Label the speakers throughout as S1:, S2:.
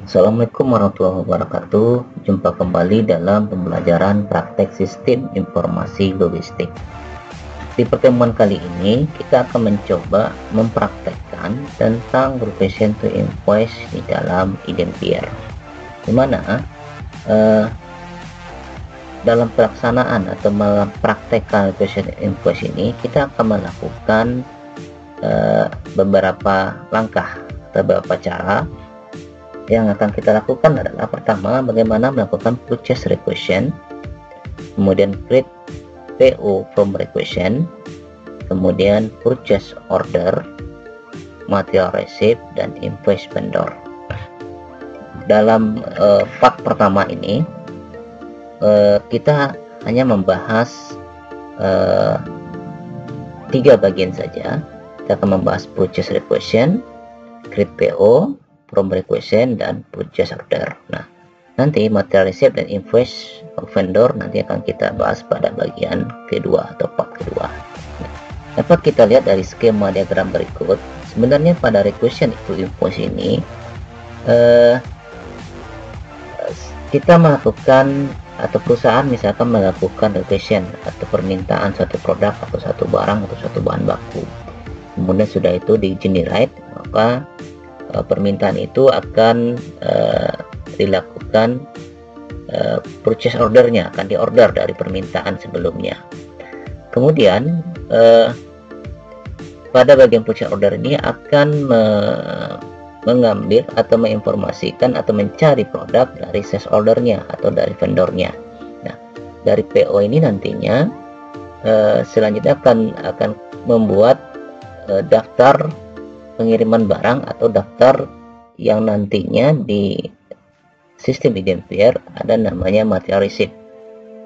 S1: Assalamualaikum warahmatullahi wabarakatuh. Jumpa kembali dalam pembelajaran praktek sistem informasi logistik. Di pertemuan kali ini kita akan mencoba mempraktekkan tentang requisition to invoice di dalam Idempier, di mana dalam pelaksanaan atau mempraktekkan requisition to invoice ini kita akan melakukan beberapa langkah atau beberapa cara. Yang akan kita lakukan adalah pertama, bagaimana melakukan purchase requisition, kemudian create PO from requisition, kemudian purchase order, material receipt, dan invoice vendor. Dalam part pertama ini kita hanya membahas 3 bagian saja. Kita akan membahas purchase requisition, create PO from requisition, dan purchase order. Nah, nanti material receipt dan invoice vendor nanti akan kita bahas pada bagian kedua atau part kedua. Dapat kita lihat dari skema diagram berikut. Sebenarnya pada requisition itu invoice ini kita melakukan atau perusahaan misalkan melakukan requisition atau permintaan suatu produk atau satu barang atau satu bahan baku. Kemudian sudah itu di generate, maka permintaan itu akan dilakukan purchase ordernya, akan diorder dari permintaan sebelumnya. Kemudian pada bagian purchase order ini akan mengambil atau menginformasikan atau mencari produk dari sales ordernya atau dari vendornya. Nah, dari PO ini nantinya selanjutnya akan membuat daftar pengiriman barang atau daftar yang nantinya di sistem Idempier ada namanya material receipt.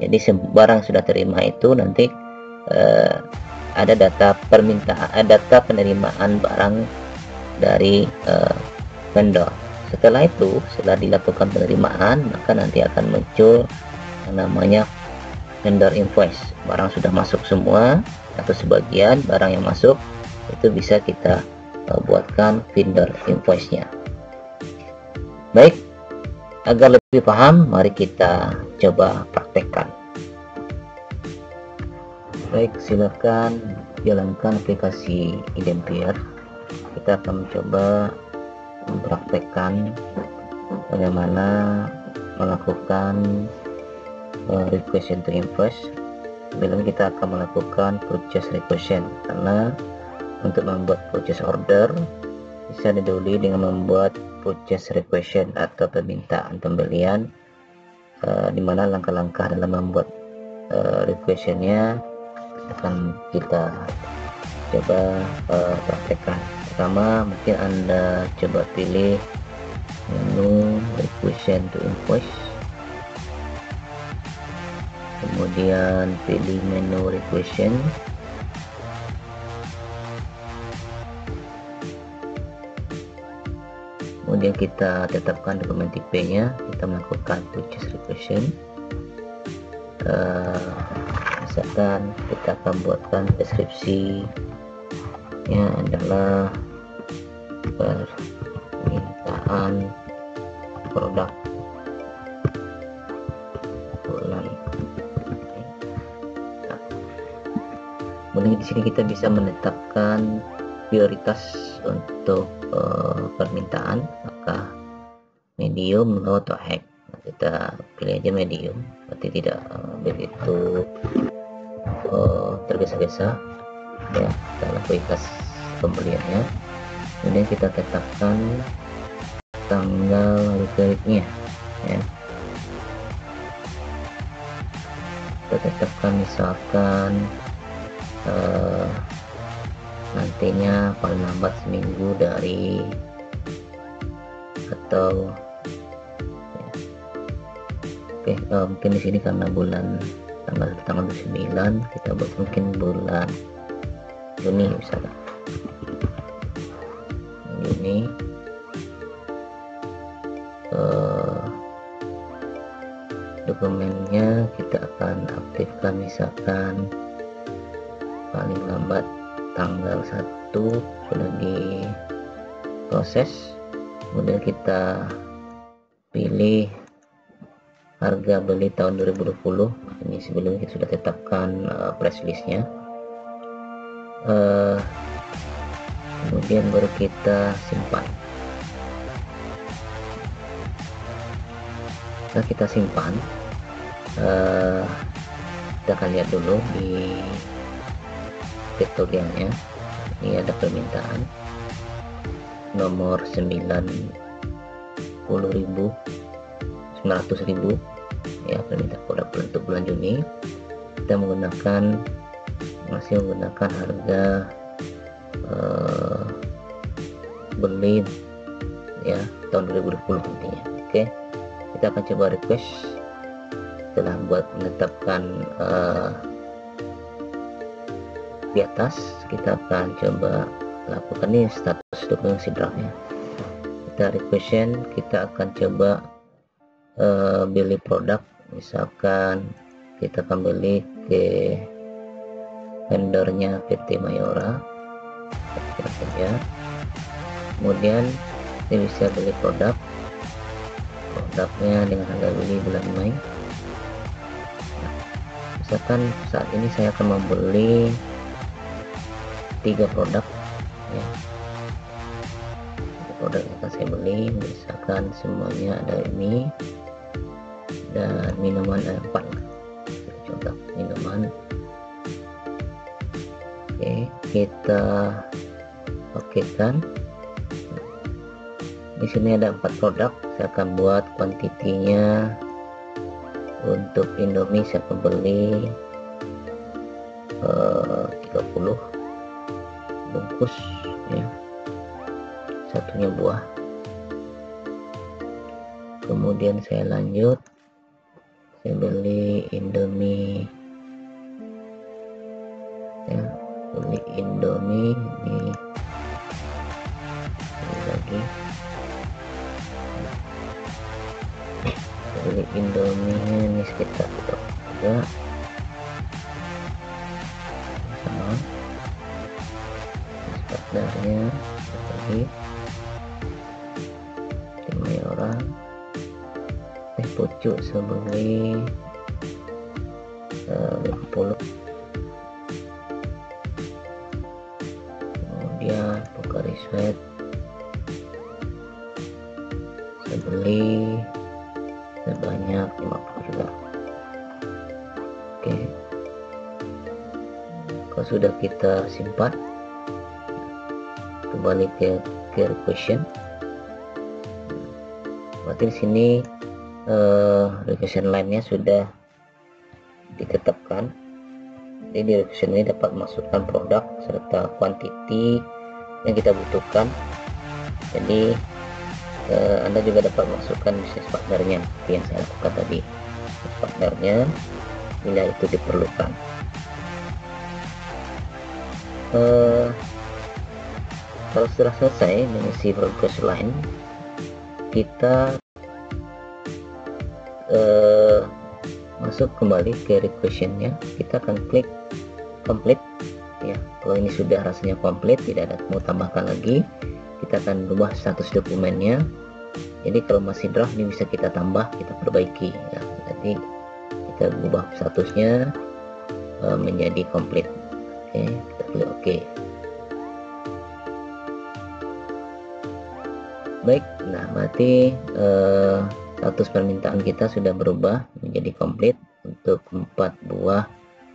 S1: Jadi barang sudah terima itu nanti ada data permintaan, data penerimaan barang dari vendor. Setelah itu, setelah dilakukan penerimaan, maka nanti akan muncul yang namanya vendor invoice. Barang sudah masuk semua atau sebagian barang yang masuk itu bisa kita buatkan vendor invoice-nya. Baik, agar lebih paham, mari kita coba praktekkan. Baik, silakan jalankan aplikasi Idempier. Kita akan mencoba mempraktekkan bagaimana melakukan requisition to invoice. Sebelum kita akan melakukan purchase requisition, karena untuk membuat purchase order bisa didahului dengan membuat purchase requisition atau permintaan pembelian, di mana langkah-langkah dalam membuat requisitionnya akan kita coba praktekkan. Pertama, mungkin Anda coba pilih menu requisition to invoice, kemudian pilih menu requisition, kemudian kita tetapkan dokumen tipenya, kita melakukan purchase requisition. Misalkan kita akan buatkan deskripsinya adalah permintaan produk bulan. Kemudian di sini kita bisa menetapkan prioritas untuk permintaan, maka medium, low, atau high. Nah, kita pilih aja medium, berarti tidak begitu tergesa-gesa ya dalam prioritas pembeliannya. Kemudian kita tetapkan tanggal requirednya ya. Kita tetapkan misalkan nantinya paling lambat seminggu dari atau ya. Mungkin di sini karena bulan tanggal 9 kita buat mungkin bulan Juni misalkan. Juni dokumennya kita akan aktifkan misalkan paling lambat tanggal 1 sudah diproses, kemudian kita pilih harga beli tahun 2020. Ini sebelumnya kita sudah tetapkan price listnya. Kemudian baru kita simpan. Setelah kita simpan, kita akan lihat dulu di tutorialnya. Ini ada permintaan nomor 900.000 ya, permintaan produk untuk bulan Juni. Kita masih menggunakan harga beli ya tahun 2020 intinya. Oke, kita akan coba request. Setelah menetapkan di atas, kita akan coba lakukan ini status dokumen draftnya. Kita requestion, kita akan coba beli produk. Misalkan kita akan beli ke vendornya PT Mayora saja. Kemudian kita bisa beli produknya dengan harga beli bulan Mei. Misalkan saat ini saya akan membeli 3 produk ya. Produk yang akan saya beli, misalkan semuanya ada ini, dan minuman ada 4. Contoh minuman. Oke, kita oke kan. Di sini ada 4 produk. Saya akan buat kuantitinya. Untuk Indomie saya akan beli 30 bungkus ya, satunya buah. Kemudian saya lanjut, saya beli Indomie ya, beli Indomie ini lagi, beli Indomie ini sekitar 3 sama partnernya lagi tim orang teh pucuk sebeli 50. Kemudian Pocari Sweat saya beli sebanyak 50 juga. Oke, kalau sudah kita simpan, kembali ke requisition. Berarti di sini requisition line-nya sudah ditetapkan. Jadi di requisition ini dapat masukkan produk serta kuantiti yang kita butuhkan. Jadi Anda juga dapat masukkan bisnis partnernya seperti yang saya lakukan tadi, bisnis partnernya bila itu diperlukan. Kalau sudah selesai mengisi progress line, kita masuk kembali ke requisitionnya. Kita akan klik complete ya. Kalau ini sudah rasanya complete, tidak ada mau tambahkan lagi, kita akan ubah status dokumennya. Jadi kalau masih draft ini bisa kita tambah, kita perbaiki ya. Jadi kita ubah statusnya menjadi complete. Oke, kita klik OK. Baik, nah berarti status permintaan kita sudah berubah menjadi komplit untuk 4 buah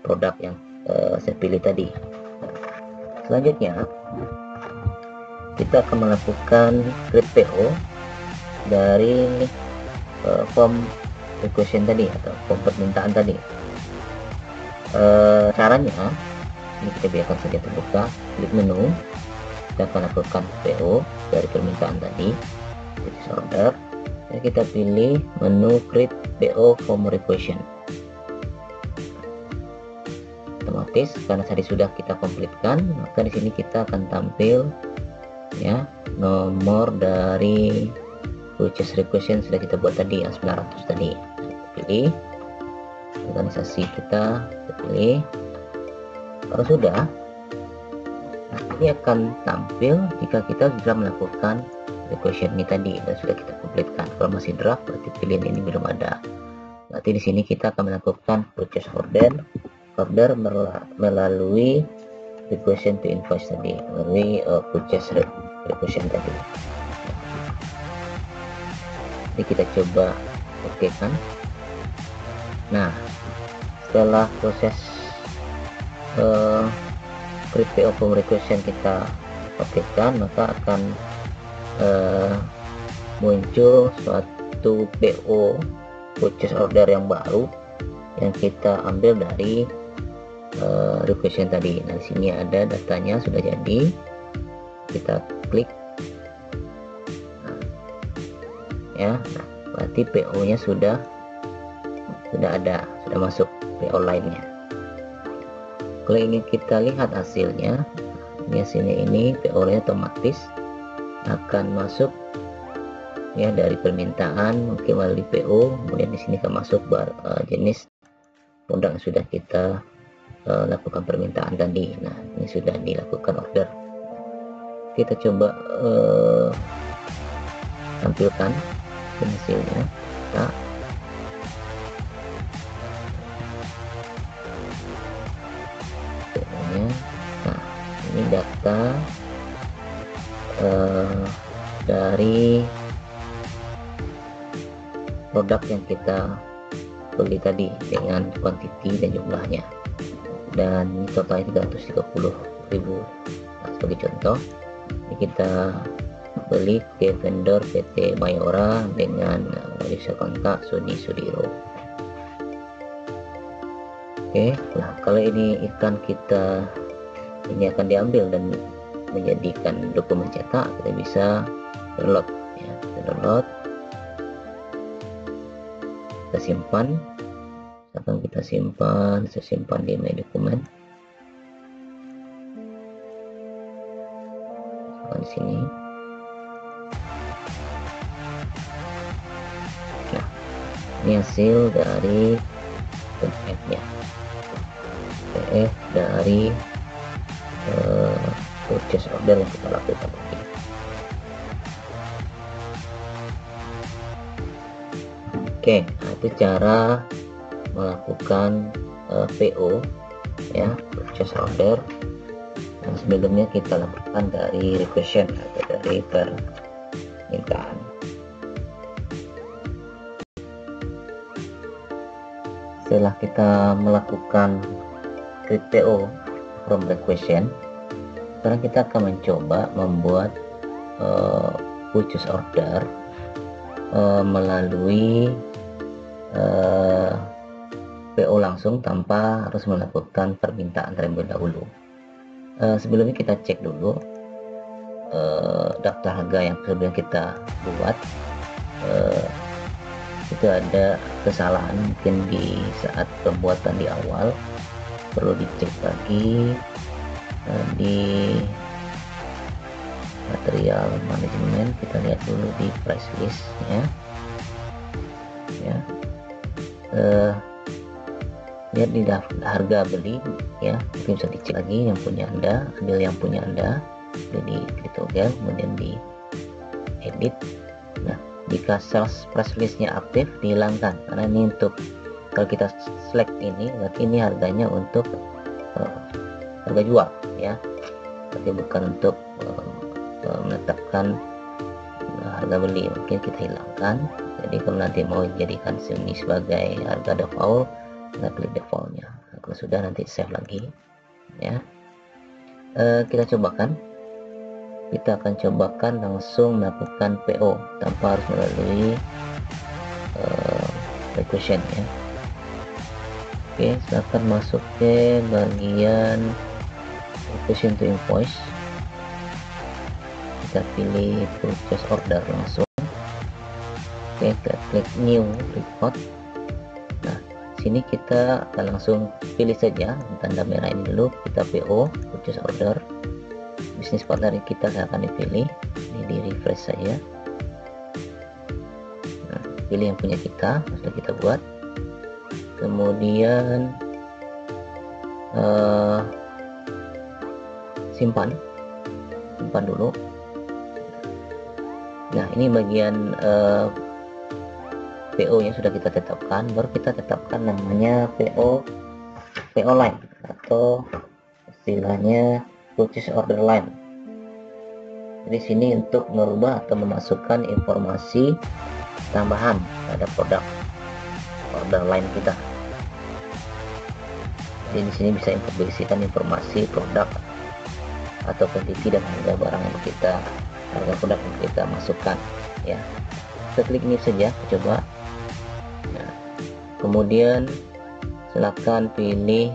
S1: produk yang saya pilih tadi. Selanjutnya kita akan melakukan create PO dari form requisition tadi atau form permintaan tadi. Caranya ini kita biarkan saja terbuka, klik menu, kita akan lakukan PO dari permintaan tadi, purchase order, dan kita pilih menu create PO form requisition. Otomatis karena tadi sudah kita komplitkan, maka di sini kita akan tampil ya nomor dari purchase requisition sudah kita buat tadi yang 900 tadi. Kita pilih organisasi kita pilih. Kalau sudah, ini akan tampil jika kita sudah melakukan request ini tadi dan sudah kita komplitkan. Kalau masih draft berarti pilihan ini belum ada. Berarti di sini kita akan melakukan purchase order melalui request to invoice tadi, melalui purchase request tadi. Jadi kita coba oke kan. Nah, setelah proses PO form request kita oke kan, maka akan muncul suatu PO purchase order yang baru yang kita ambil dari request tadi. Nah, di sini ada datanya sudah jadi, kita klik. Ya, nah, berarti PO-nya sudah ada, sudah masuk PO lainnya. Kalau ini kita lihat hasilnya, ini PO-nya otomatis akan masuk ya dari permintaan mungkin melalui PO, kemudian di sini akan masuk jenis produk yang sudah kita lakukan permintaan tadi. Nah, ini sudah dilakukan order. Kita coba tampilkan hasilnya. Nah, ini data dari produk yang kita beli tadi dengan quantity dan jumlahnya, dan totalnya 330.000. Nah, sebagai contoh, ini kita beli ke vendor PT Mayora dengan user kontak Sony Sudiro. Oke, nah kalau ini ikan kita ini akan diambil dan menjadikan dokumen cetak, kita bisa download ya, kita simpan. Misalkan kita simpan di My Dokumen, misalkan di sini. Nah, ini hasil dari PDF-nya, PDF dari purchase order yang kita lakukan tadi. Oke, nah itu cara melakukan PO ya, purchase order, yang sebelumnya kita lakukan dari request atau dari permintaan. Setelah kita melakukan create PO from request, sekarang kita akan mencoba membuat purchase order melalui PO langsung tanpa harus melakukan permintaan terlebih dahulu. Sebelumnya kita cek dulu daftar harga yang sebelumnya kita buat, itu ada kesalahan mungkin di saat pembuatan di awal, perlu dicek lagi di material manajemen. Kita lihat dulu di price list ya. Lihat di harga beli ya, mungkin bisa dicek lagi yang punya Anda, ambil yang punya Anda, jadi di toggle kemudian di edit. Nah, jika sales price listnya aktif, dihilangkan, karena ini untuk kalau kita select ini berarti ini harganya untuk harga jual ya, berarti bukan untuk menetapkan harga beli. Mungkin kita hilangkan. Jadi kalau nanti mau jadikan ini sebagai harga default, kita klik defaultnya. Nah, kalau sudah nanti save lagi ya. Kita cobakan, kita akan cobakan langsung melakukan PO tanpa harus melalui request ya. Oke, silakan masuk ke bagian request to invoice, kita pilih purchase order langsung. Oke, kita klik new report. Nah, sini kita akan langsung pilih saja tanda merah ini dulu, kita PO purchase order, bisnis partner kita akan dipilih. Ini di refresh saja. Nah, pilih yang punya kita, sudah kita buat. Kemudian simpan dulu. Nah, ini bagian PO yang sudah kita tetapkan. Baru kita tetapkan namanya PO line atau istilahnya purchase order line. Di sini untuk merubah atau memasukkan informasi tambahan pada produk order line kita. Jadi di sini bisa berisikan informasi produk atau quantity dan harga barang yang harga produk yang kita masukkan, ya. Kita klik ini saja, coba. Nah, kemudian silakan pilih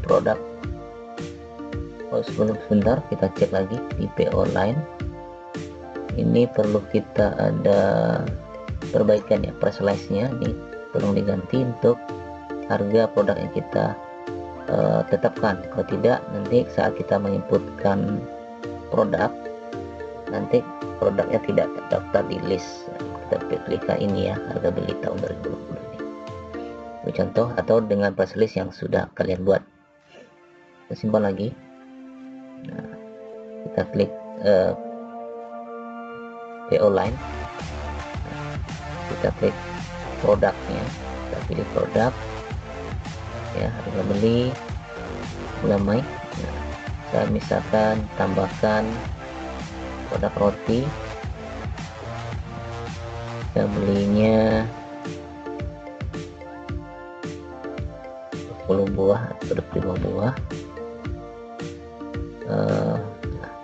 S1: produk. Sebentar kita cek lagi di PO line. Ini perlu kita ada perbaikan ya, price list-nya ini tolong diganti untuk harga produk yang kita tetapkan. Kalau tidak, nanti saat kita menginputkan produk, nanti produknya tidak terdaftar di list. Kita pilihkan ini ya, harga beli tahun 2020 ini. Ini contoh, atau dengan price list yang sudah kalian buat. Kita simpan lagi. Nah, kita klik PO line. Nah, kita klik produknya, kita pilih produk ya, harga beli bulan Mei. Nah, saya misalkan tambahkan produk roti, saya belinya 10 buah atau 25 buah.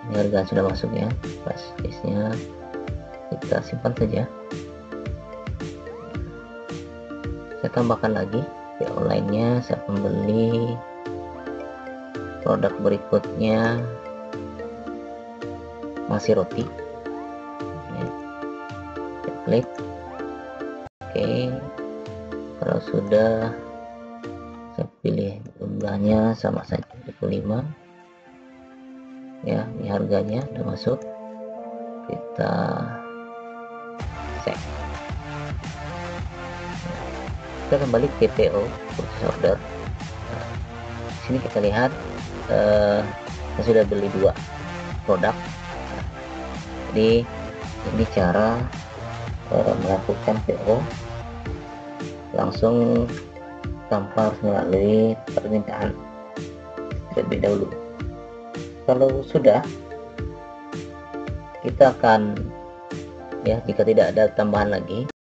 S1: Ini harga sudah masuk ya, price listnya kita simpan saja. Saya tambahkan lagi PO line-nya, saya membeli produk berikutnya masih roti. Saya klik oke. Kalau sudah, saya pilih jumlahnya sama saja 25 ya. Ini harganya udah masuk, kita cek. Kita kembali ke PO purchase order. Nah, sini kita lihat saya sudah beli 2 produk. Jadi ini cara melakukan PO langsung tanpa harus melalui permintaan terlebih dahulu. Kalau sudah, kita akan ya, jika tidak ada tambahan lagi,